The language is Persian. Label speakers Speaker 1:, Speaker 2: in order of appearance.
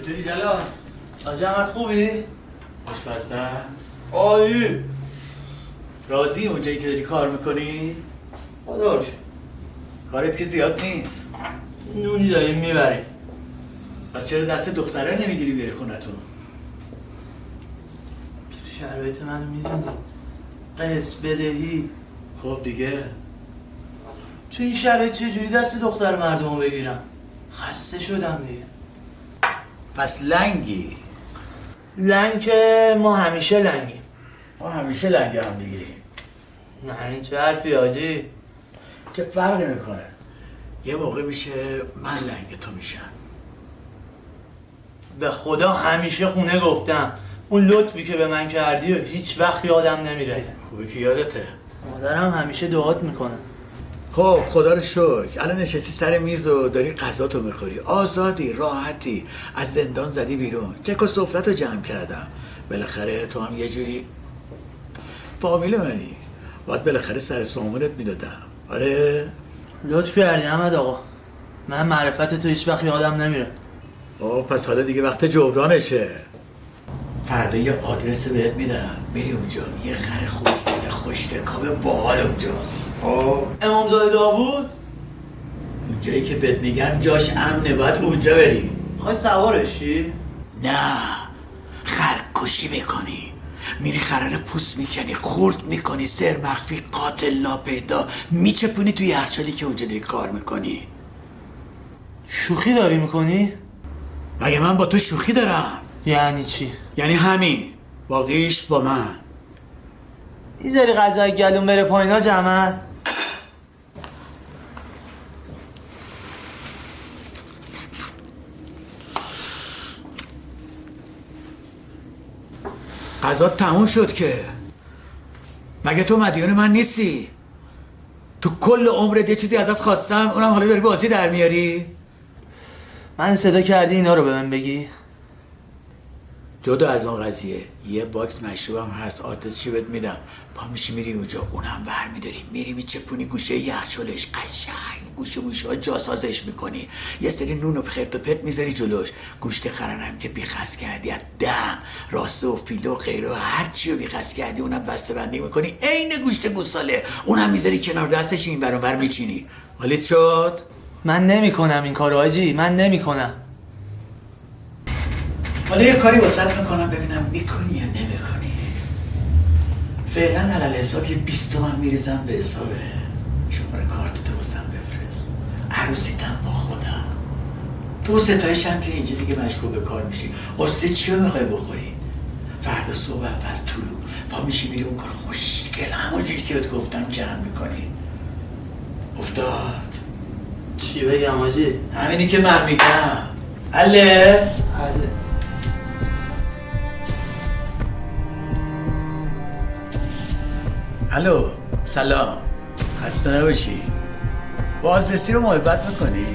Speaker 1: چطوری جلال؟
Speaker 2: آجی احمد خوبی؟
Speaker 1: خوشبسته است؟
Speaker 2: عالی.
Speaker 1: راضی اونجایی که داری کار میکنی؟
Speaker 2: خدا رو شکر.
Speaker 1: کارت که زیاد نیست.
Speaker 2: نونی داریم میبریم.
Speaker 1: پس چرا دست دختره نمیگیری بیاری خونتون؟
Speaker 2: شرایط منو میدونی. قسط بدهی.
Speaker 1: خب دیگه
Speaker 2: تو این شرایط چجوری دست دختر مردمو بگیرم؟ خسته شدم دیگه.
Speaker 1: پس لنگی؟
Speaker 2: لنگ که ما همیشه لنگیم.
Speaker 1: ما همیشه لنگ هم دیگه.
Speaker 2: نه این چه حرفی آجی؟
Speaker 1: چه فرقی میکنه؟ یه موقع میشه من لنگ تو میشم.
Speaker 2: به خدا همیشه خونه گفتم اون لطفی که به من کردی و هیچ وقت یادم نمیره.
Speaker 1: خوبه که یادته.
Speaker 2: مادرم همیشه دعات میکنه.
Speaker 1: خب خدا رو شکر الان نشستی سر میز و داری غذاتو میخوری، آزادی، راحتی، از زندان زدی بیرون. چک و سفرتو جمع کردم. بالاخره تو هم یه جوری فامیل منی، باید بالاخره سر سامونت میدادم. آره
Speaker 2: لطف کردی احمد آقا، من معرفت تو هیچ وقت یادم نمیره.
Speaker 1: پس حالا دیگه وقت جبرانشه. فردا یه آدرس بهت میدم، بری اونجا. یه خر خوشتکابه باحال اونجاست.
Speaker 2: امامزاده داوود؟
Speaker 1: اونجایی که بهت میگم جاش امنه، باید اونجا بری.
Speaker 2: میخوای سوارشی؟
Speaker 1: نه، خرکشی میکنی، میری خراره پوست میکنی، خورد میکنی، سر مخفی، قاتل ناپیدا میچپونی توی یخچالی که اونجا داری کار میکنی.
Speaker 2: شوخی داری میکنی؟
Speaker 1: مگه من با تو شوخی دارم؟
Speaker 2: یعنی چی؟
Speaker 1: یعنی همین، واقعیش با من.
Speaker 2: میذاری غذای گلوم بره پایینا جمعت؟
Speaker 1: غذا تموم شد که. مگه تو مدیون من نیستی؟ تو کل عمرت یه چیزی ازت خواستم، اونم حالا داری بازی در میاری؟
Speaker 2: من صدا کردی اینا رو به من بگی؟
Speaker 1: جدا از اون قضیه یه باکس مشروبم هست، آدرسش بهت میدم. پا میشی میری اونجا، اونم برمیداری میری میچپونی گوشه یخچالش، قشنگ گوشه ها جاسازش میکنی. یه سری نون و خرت و پرت میذاری جلوش. گوشت خرارم که بیخس کردی از دم، راسته و فیله و غیره و هر چی رو بیخس کردی اونم بسته بندی میکنی عین گوشت گوساله، اونم میذاری کنار دستش، این ور اون ور میچینی. حالیت شد؟
Speaker 2: من نمیکنم این کارو حاجی، من نمیکنم.
Speaker 1: حالا یه کاری واسط میکنم ببینم میکنی یا نمیکنی. فعلا علل حساب یه 20 تومن میریزم به حساب شماره کارتتو واسم بفرست. عروسیتم با خودم. تو ستایش هم که اینجا دیگه مشغول به کار میشی. قصه چی رو میخوای بخوری؟ فردا صبح اول طلوع پا میشی میری اون کار خوشگل همونجوری که بهت گفتم جمع میکنی. افتاد؟
Speaker 2: چی بگم حاجی؟
Speaker 1: همینی که من میگم. حله؟
Speaker 2: حله.
Speaker 1: الو، سلام، خسته نباشی. بازرسی رو محبت میکنی؟